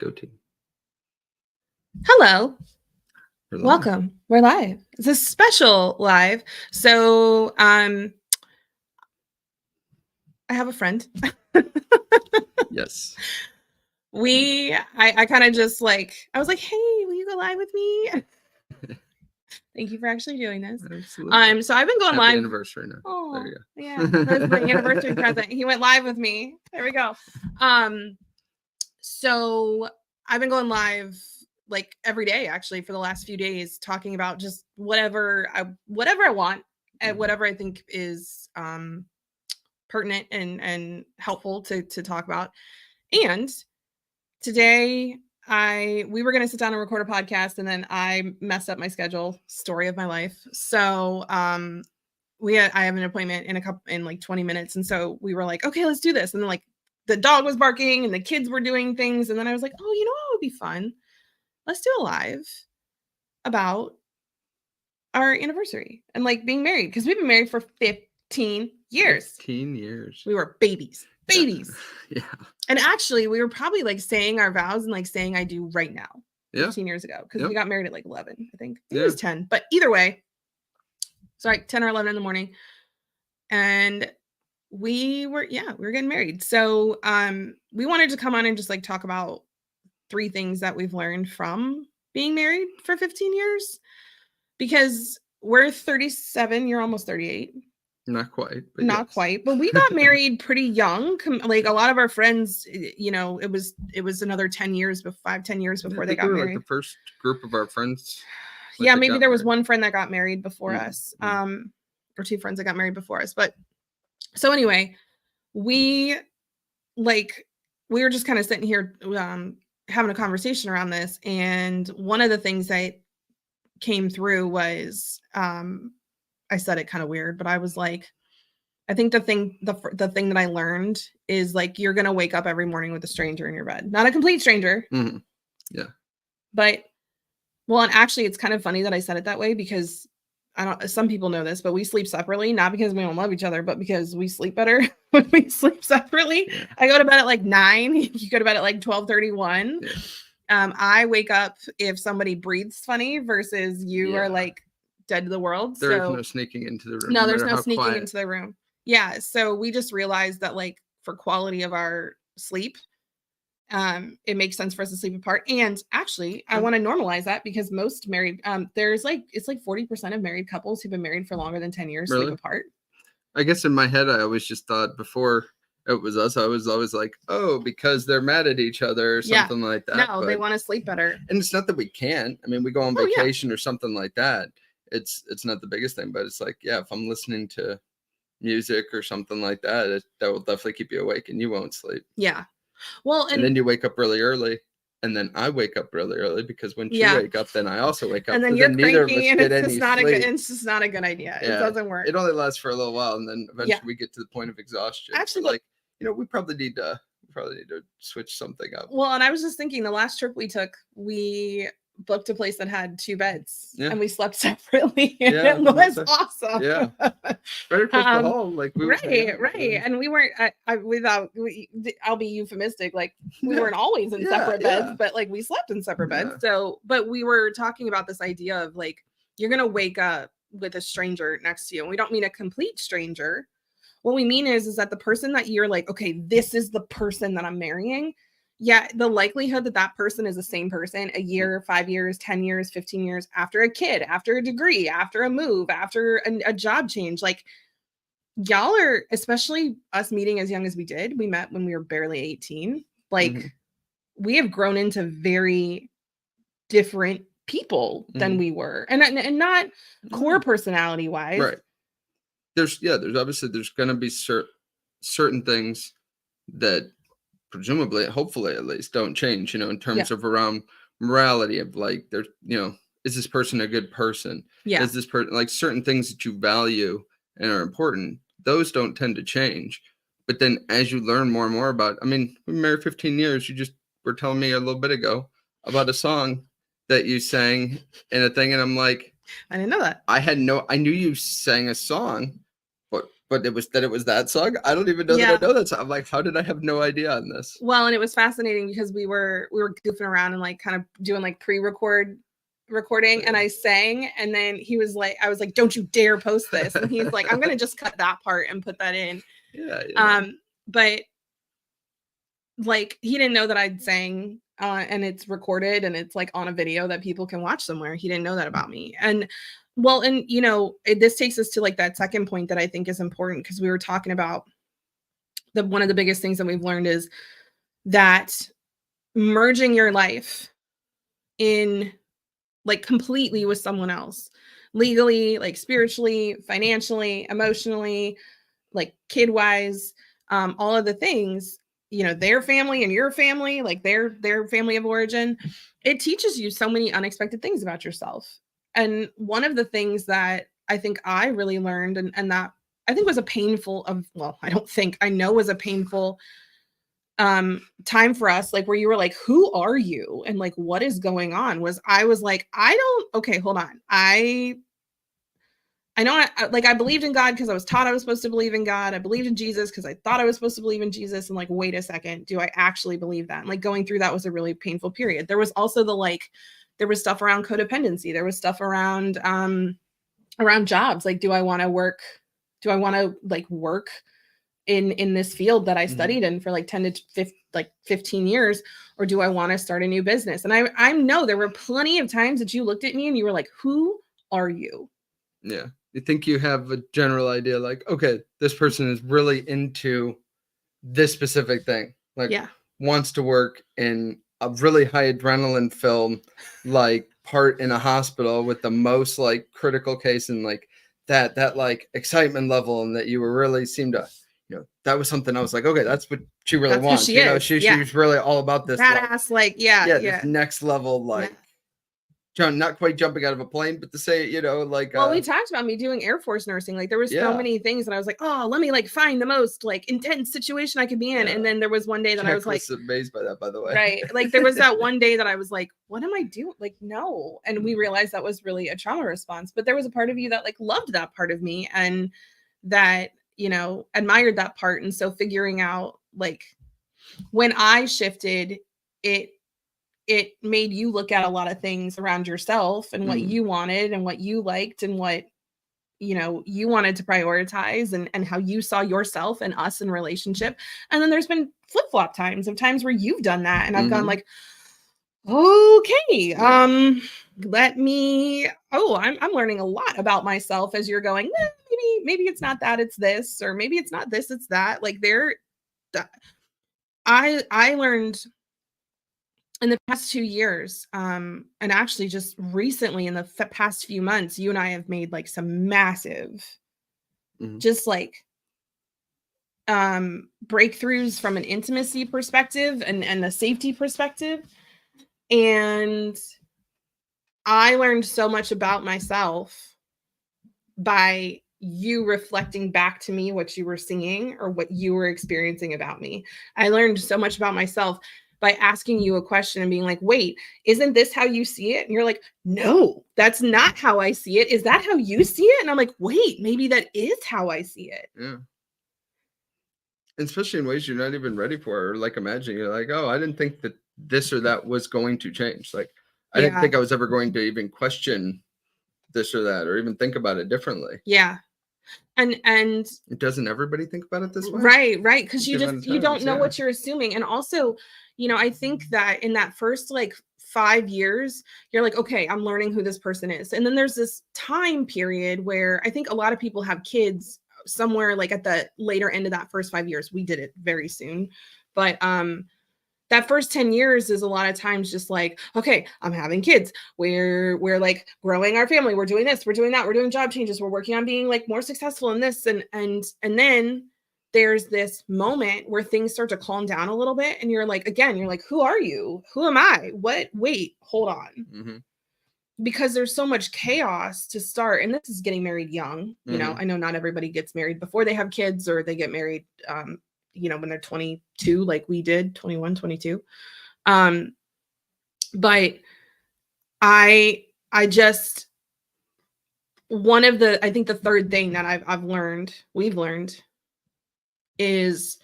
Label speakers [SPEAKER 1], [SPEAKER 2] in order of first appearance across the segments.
[SPEAKER 1] Go team.
[SPEAKER 2] Hello.
[SPEAKER 1] We're live.
[SPEAKER 2] Welcome. We're live. It's a special live. So I have a friend.
[SPEAKER 1] Yes.
[SPEAKER 2] I kind of just like, I was like, hey, will you go live with me? Thank you for actually doing this.
[SPEAKER 1] Absolutely.
[SPEAKER 2] So I've been going
[SPEAKER 1] Happy
[SPEAKER 2] live.
[SPEAKER 1] anniversary now.
[SPEAKER 2] Oh,
[SPEAKER 1] There you go.
[SPEAKER 2] yeah. That's my anniversary present. He went live with me. There we go. So I've been going live like every day actually for the last few days, talking about just whatever I want and whatever I think is pertinent and helpful to talk about. And today we were going to sit down and record a podcast, and then I messed up my schedule. Story of my life. So I have an appointment in like 20 minutes, and so we were like, okay, let's do this. And then like the dog was barking and the kids were doing things, and then I was like, oh, you know what would be fun? Let's do a live about our anniversary and like being married, because we've been married for 15 years.
[SPEAKER 1] 15 years.
[SPEAKER 2] We were babies.
[SPEAKER 1] Yeah.
[SPEAKER 2] And actually, we were probably like saying our vows and like saying I do right now.
[SPEAKER 1] Yeah.
[SPEAKER 2] 15 years ago, because we got married at like 11, I think.
[SPEAKER 1] Yeah.
[SPEAKER 2] It was 10, but either way, sorry, 10 or 11 in the morning, and we were getting married. So we wanted to come on and just like talk about 3 things that we've learned from being married for 15 years, because we're 37, you're almost 38.
[SPEAKER 1] Not quite. But
[SPEAKER 2] Not
[SPEAKER 1] yes.
[SPEAKER 2] quite, but we got married pretty young. Like a lot of our friends, you know, it was another 10 years, 5-10 years before they got married.
[SPEAKER 1] Like the first group of our friends.
[SPEAKER 2] Yeah, maybe there was one friend that got married before us, or 2 friends that got married before us. But so anyway, we were just kind of sitting here having a conversation around this, and one of the things that came through was I said it kind of weird, but I was like, I think the thing that I learned is like, you're gonna wake up every morning with a stranger in your bed, not a complete stranger.
[SPEAKER 1] Mm-hmm. Yeah.
[SPEAKER 2] But well, and actually, it's kind of funny that I said it that way, because some people know this, but we sleep separately, not because we don't love each other, but because we sleep better when we sleep separately. Yeah. I go to bed at like 9. You go to bed at like 12:31. Yeah. I wake up if somebody breathes funny versus you are like dead to the world.
[SPEAKER 1] There's no sneaking into the room.
[SPEAKER 2] No, there's no sneaking into the room. Yeah. So we just realized that like for quality of our sleep, it makes sense for us to sleep apart. And actually, I want to normalize that, because most married, it's like 40% of married couples who've been married for longer than 10 years sleep apart.
[SPEAKER 1] I guess in my head, I always just thought before it was us, I was always like, oh, because they're mad at each other or something like that.
[SPEAKER 2] No, they want to sleep better.
[SPEAKER 1] And it's not that we can't. I mean, we go on vacation or something like that. It's not the biggest thing, but it's like, yeah, if I'm listening to music or something like that, that will definitely keep you awake and you won't sleep.
[SPEAKER 2] Yeah. Well,
[SPEAKER 1] and then you wake up really early, and then I wake up really early, because when you wake up, then I also wake up.
[SPEAKER 2] And then you're cranky, and it's just not a good idea. Yeah. It doesn't work.
[SPEAKER 1] It only lasts for a little while, and then eventually we get to the point of exhaustion. Actually, like, we probably need to switch something up.
[SPEAKER 2] Well, and I was just thinking, the last trip we took, we booked a place that had 2 beds, and we slept separately. And it was awesome.
[SPEAKER 1] Yeah, right across the hall, like
[SPEAKER 2] right. And we weren't. I'll be euphemistic. Like, we weren't always in separate beds, but like we slept in separate beds. So, but we were talking about this idea of like, you're gonna wake up with a stranger next to you, and we don't mean a complete stranger. What we mean is that the person that you're like, okay, this is the person that I'm marrying. Yeah, the likelihood that person is the same person a year, 5 years, 10 years, 15 years, after a kid, after a degree, after a move, after a job change, like, y'all are, especially us meeting as young as we did, we met when we were barely 18. Like, we have grown into very different people than we were, and not core personality wise.
[SPEAKER 1] Right. There's obviously going to be certain things that presumably, hopefully at least, don't change, in terms of around morality of like, there's, is this person a good person?
[SPEAKER 2] Yeah.
[SPEAKER 1] Is this person, like, certain things that you value and are important, those don't tend to change. But then as you learn more and more about, I mean, we've been married 15 years. You just were telling me a little bit ago about a song that you sang in a thing. And I'm like,
[SPEAKER 2] I didn't know that.
[SPEAKER 1] I knew you sang a song, but but it was that song. I don't even know that I know that song. I'm like, how did I have no idea on this?
[SPEAKER 2] Well, and it was fascinating because we were goofing around and like kind of doing like recording and I sang, and then he was like, I was like, don't you dare post this. And he's like, I'm gonna just cut that part and put that in.
[SPEAKER 1] Yeah.
[SPEAKER 2] But like he didn't know that I'd sang, and it's recorded and it's like on a video that people can watch somewhere. He didn't know that about me. And well, and you know, this takes us to like that second point that I think is important, because we were talking about one of the biggest things that we've learned is that merging your life in like completely with someone else, legally, like spiritually, financially, emotionally, like kid wise, all of the things, you know, their family and your family, like their family of origin, it teaches you so many unexpected things about yourself. And one of the things that I think I really learned, and that I think was a painful I know was a painful time for us, like where you were like, who are you? And like, what is going on? I was like, okay, hold on. I know I believed in God because I was taught I was supposed to believe in God. I believed in Jesus because I thought I was supposed to believe in Jesus. And like, wait a second, do I actually believe that? And like going through that was a really painful period. There was also there was stuff around codependency. There was stuff around jobs. Like, do I want to work in this field that I studied in for like 10 to 15 years, or do I want to start a new business? And I know there were plenty of times that you looked at me and you were like, who are you?
[SPEAKER 1] Yeah. You think you have a general idea, like, okay, this person is really into this specific thing, like wants to work in a really high adrenaline film, like part in a hospital with the most like critical case, and like that like excitement level, and that you were really seemed to, you know, that was something I was like, okay, that's what she really wants.
[SPEAKER 2] She is.
[SPEAKER 1] She's really all about this
[SPEAKER 2] badass,
[SPEAKER 1] this next level, like not quite jumping out of a plane, but to say, you know, like,
[SPEAKER 2] well, we talked about me doing Air Force nursing. Like there was so many things, and I was like, oh, let me like find the most like intense situation I could be in. And then there was one day that I was like,
[SPEAKER 1] amazed by that, by the way.
[SPEAKER 2] Right. Like there was that one day that I was like, what am I doing? Like, no. And we realized that was really a trauma response, but there was a part of you that like loved that part of me, and that, you know, admired that part. And so figuring out like when I shifted, it made you look at a lot of things around yourself and what you wanted and what you liked and what, you know, you wanted to prioritize, and how you saw yourself and us in relationship. And then there's been flip-flop times where you've done that. And I've gone like, okay, I'm learning a lot about myself as you're going, maybe it's not that, it's this, or maybe it's not this, it's that. Like I learned in the past 2 years, and actually just recently in the past few months, you and I have made like some massive, just like breakthroughs from an intimacy perspective and a safety perspective. And I learned so much about myself by you reflecting back to me what you were seeing or what you were experiencing about me. I learned so much about myself by asking you a question and being like, wait, isn't this how you see it? And you're like, no, that's not how I see it. Is that how you see it? And I'm like, wait, maybe that is how I see it.
[SPEAKER 1] Yeah. Especially in ways you're not even ready for, or like imagining. You're like, oh, I didn't think that this or that was going to change. Like, I didn't think I was ever going to even question this or that, or even think about it differently.
[SPEAKER 2] Yeah. And
[SPEAKER 1] doesn't everybody think about it this way?
[SPEAKER 2] Right. Because you don't know what you're assuming. And also, you know, I think that in that first like 5 years, you're like, okay, I'm learning who this person is. And then there's this time period where I think a lot of people have kids somewhere like at the later end of that first 5 years. We did it very soon. But that first 10 years is a lot of times just like, okay, I'm having kids. We're like growing our family. We're doing this, we're doing that, we're doing job changes. We're working on being like more successful in this. And then there's this moment where things start to calm down a little bit. And you're like, who are you? Who am I? What? Wait, hold on. Because there's so much chaos to start. And this is getting married young. You know, I know not everybody gets married before they have kids, or they get married, you know, when they're 22, like we did, 21, 22. But I just, I think the third thing that we've learned is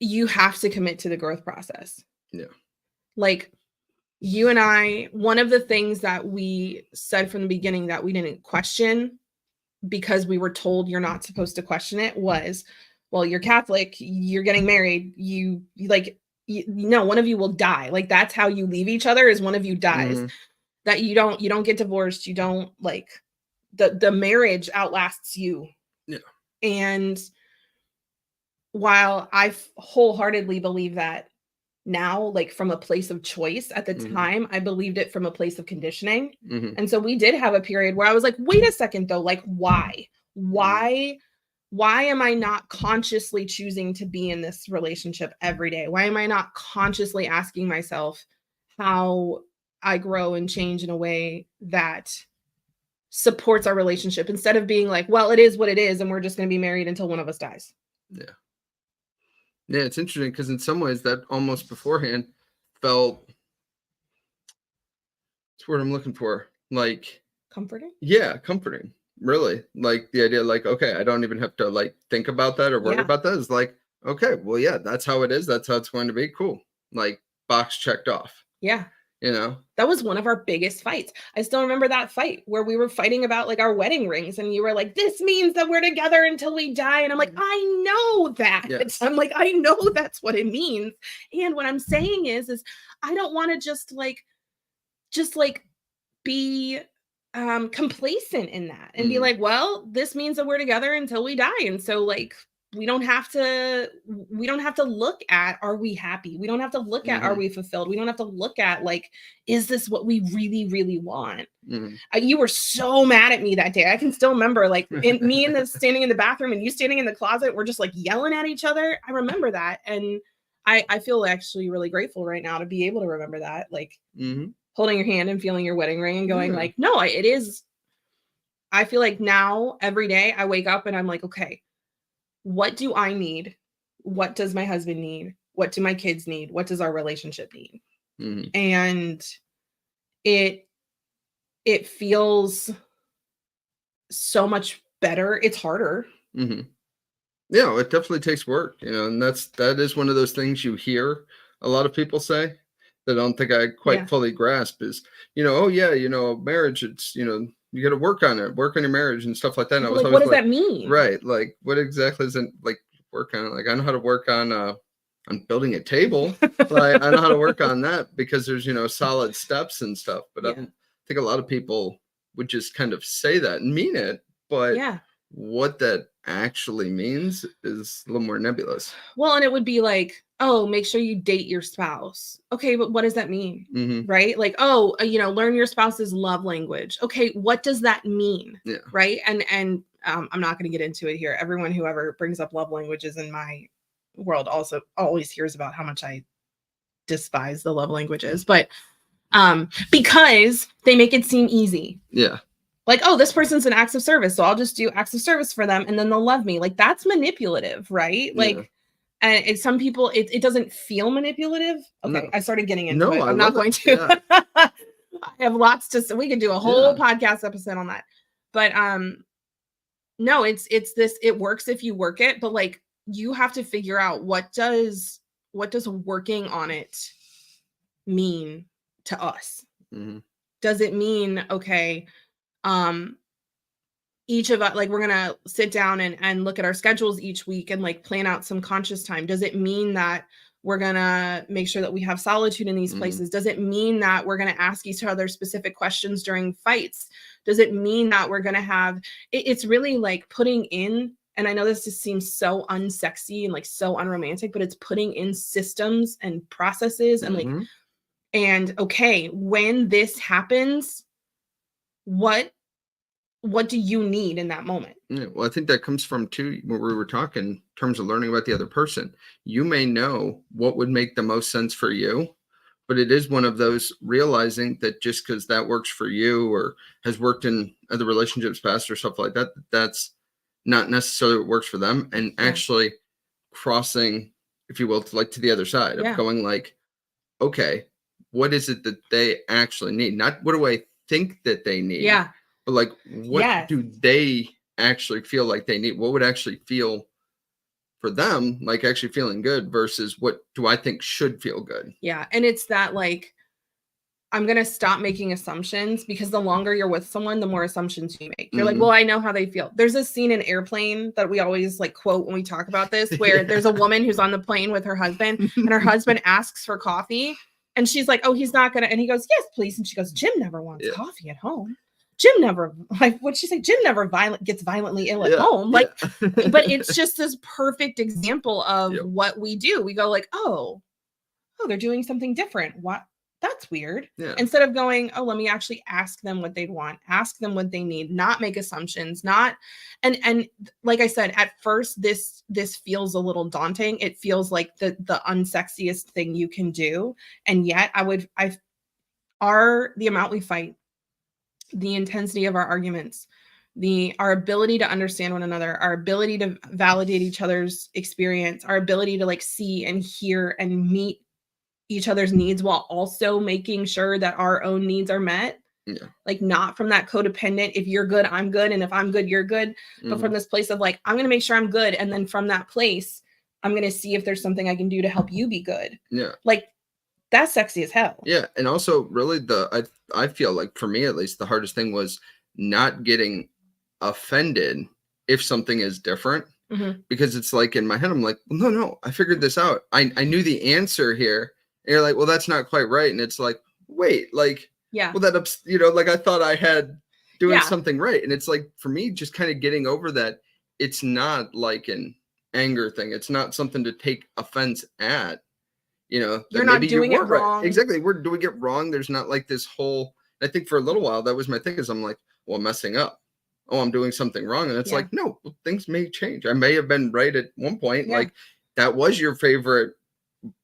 [SPEAKER 2] you have to commit to the growth process.
[SPEAKER 1] Yeah.
[SPEAKER 2] Like you and I, one of the things that we said from the beginning that we didn't question because we were told you're not supposed to question it was, well, you're Catholic, you're getting married, you know, one of you will die. Like that's how you leave each other, is one of you dies. That you don't get divorced, you don't, like, the marriage outlasts you.
[SPEAKER 1] Yeah.
[SPEAKER 2] And while I wholeheartedly believe that now, like from a place of choice, at the time I believed it from a place of conditioning. And so we did have a period where I was like, wait a second though, like why am I not consciously choosing to be in this relationship every day? Why am I not consciously asking myself how I grow and change in a way that supports our relationship, instead of being like, well, it is what it is and we're just going to be married until one of us dies?
[SPEAKER 1] Yeah, it's interesting because in some ways that almost beforehand felt, that's what I'm looking for, like
[SPEAKER 2] comforting.
[SPEAKER 1] Yeah, comforting, really. Like the idea, like, okay, I don't even have to like think about that or worry about that. It's like, okay, well, yeah, that's how it is, that's how it's going to be. Cool. Like, box checked off.
[SPEAKER 2] Yeah.
[SPEAKER 1] You know,
[SPEAKER 2] that was one of our biggest fights. I still remember that fight where we were fighting about like our wedding rings, and you were like, this means that we're together until we die. And I'm like, I know that. Yes. I'm like, I know that's what it means. And what I'm saying is I don't want to just be complacent in that and be like, well, this means that we're together until we die. And so like, we don't have to look at, are we happy? We don't have to look at, are we fulfilled? We don't have to look at, like, is this what we really, really want? You were so mad at me that day. I can still remember, like, standing in the bathroom and you standing in the closet. We're just like yelling at each other. I remember that. And I feel actually really grateful right now to be able to remember that, like holding your hand and feeling your wedding ring and going like, no, it is. I feel like now every day I wake up and I'm like, okay, what do I need? What does my husband need? What do my kids need? What does our relationship need? And it feels so much better. It's harder.
[SPEAKER 1] Yeah, it definitely takes work, you know, and that is one of those things you hear a lot of people say that I don't think I quite fully grasp is, you know, oh yeah, you know, marriage, it's, you know, you got to work on your marriage and stuff like that. And I was
[SPEAKER 2] like, what does that mean?
[SPEAKER 1] Right. Like, what exactly is it, like, work on it? Like, I know how to work on building a table. Like, I know how to work on that because there's, you know, solid steps and stuff. But I think a lot of people would just kind of say that and mean it. But what that actually means is a little more nebulous.
[SPEAKER 2] Well, and it would be like, oh, make sure you date your spouse. Okay, but what does that mean? Right? Like, oh, you know, learn your spouse's love language. Okay, what does that mean? Right? And I'm not going to get into it here. Everyone who ever brings up love languages in my world also always hears about how much I despise the love languages, but because they make it seem easy. Like, oh, this person's an acts of service, so I'll just do acts of service for them and then they'll love me. Like, that's manipulative, right? Like, and it's some people, it doesn't feel manipulative. Okay, I started getting into it. I'm not going to. I have lots to say. We could do a whole podcast episode on that. But no, it's this, it works if you work it, but like, you have to figure out what does working on it mean to us? Does it mean, okay, each of us, like, we're gonna sit down and look at our schedules each week and like plan out some conscious time? Does it mean that we're gonna make sure that we have solitude in these places? Does it mean that we're gonna ask each other specific questions during fights? Does it mean that we're gonna have it's really like putting in, and I know this just seems so unsexy and like so unromantic, but it's putting in systems and processes and like, and okay, when this happens, what do you need in that moment?
[SPEAKER 1] Well, I think that comes from too, where we were talking in terms of learning about the other person. You may know what would make the most sense for you, but it is one of those realizing that just because that works for you or has worked in other relationships past or stuff like that, that's not necessarily what works for them. And actually crossing, if you will, to the other side of going like, okay, what is it that they actually need? Not what do I think that they need? but like, what do they actually feel like they need? What would actually feel for them, like actually feeling good versus what do I think should feel good?
[SPEAKER 2] Yeah. And it's that like, I'm going to stop making assumptions, because the longer you're with someone, the more assumptions you make. You're like, well, I know how they feel. There's a scene in Airplane that we always like quote when we talk about this, where there's a woman who's on the plane with her husband, and her husband asks for coffee. And she's like, oh, he's not going to. And he goes, yes, please. And she goes, Jim never wants coffee at home. Jim never, like, what'd she say? Jim never gets violently ill at home. Like, but it's just this perfect example of what we do. We go like, oh, they're doing something different. What? That's weird. Instead of going, oh, let me actually ask them what they'd want, ask them what they need, not make assumptions, not, and like I said, at first, this feels a little daunting. It feels like the unsexiest thing you can do. And yet the amount we fight, the intensity of our arguments, our ability to understand one another, our ability to validate each other's experience, our ability to like see and hear and meet each other's needs while also making sure that our own needs are met. Like, not from that codependent, if you're good, I'm good. And if I'm good, you're good. But from this place of like, I'm going to make sure I'm good. And then from that place, I'm going to see if there's something I can do to help you be good. Like, that's sexy as hell.
[SPEAKER 1] And also really I feel like for me, at least, the hardest thing was not getting offended if something is different, because it's like in my head, I'm like, well, no, I figured this out. I knew the answer here. And you're like, well, that's not quite right. And it's like, wait, like, well, like I thought I had doing something right. And it's like, for me, just kind of getting over that, it's not like an anger thing. It's not something to take offense at, you're
[SPEAKER 2] not doing it wrong.
[SPEAKER 1] Right. Exactly. We're doing it wrong. There's not like this whole, I think for a little while, that was my thing, is I'm like, well, I'm messing up. Oh, I'm doing something wrong. And it's like, no, things may change. I may have been right at one point. Like, that was your favorite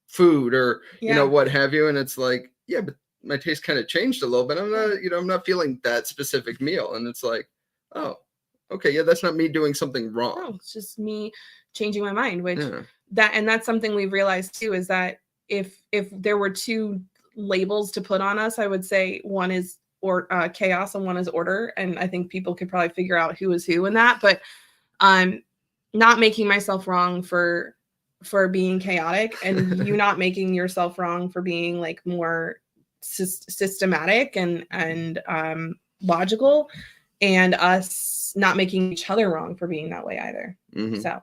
[SPEAKER 1] food or what have you, and it's like, but my taste kind of changed a little bit. I'm not I'm not feeling that specific meal, and it's like, oh, okay, that's not me doing something wrong.
[SPEAKER 2] No, it's just me changing my mind, which that's something we've realized too, is that if there were two labels to put on us, I would say one is chaos and one is order, and I think people could probably figure out who is who in that. But I'm not making myself wrong for being chaotic, and you not making yourself wrong for being like more systematic and logical, and us not making each other wrong for being that way either. So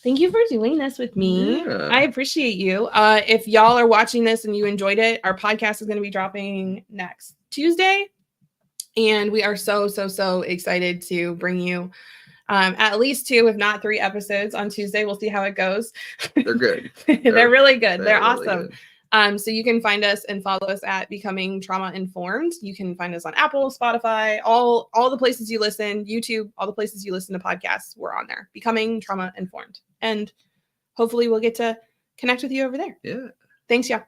[SPEAKER 2] thank you for doing this with me. I appreciate you. If y'all are watching this and you enjoyed it, our podcast is going to be dropping next Tuesday, and we are so excited to bring you at least 2, if not 3 episodes on Tuesday. We'll see how it goes.
[SPEAKER 1] They're good.
[SPEAKER 2] They're really good. They're awesome.
[SPEAKER 1] Really good.
[SPEAKER 2] So you can find us and follow us at Becoming Trauma Informed. You can find us on Apple, Spotify, all the places you listen, YouTube, all the places you listen to podcasts. We're on there. Becoming Trauma Informed. And hopefully we'll get to connect with you over there.
[SPEAKER 1] Yeah.
[SPEAKER 2] Thanks, y'all.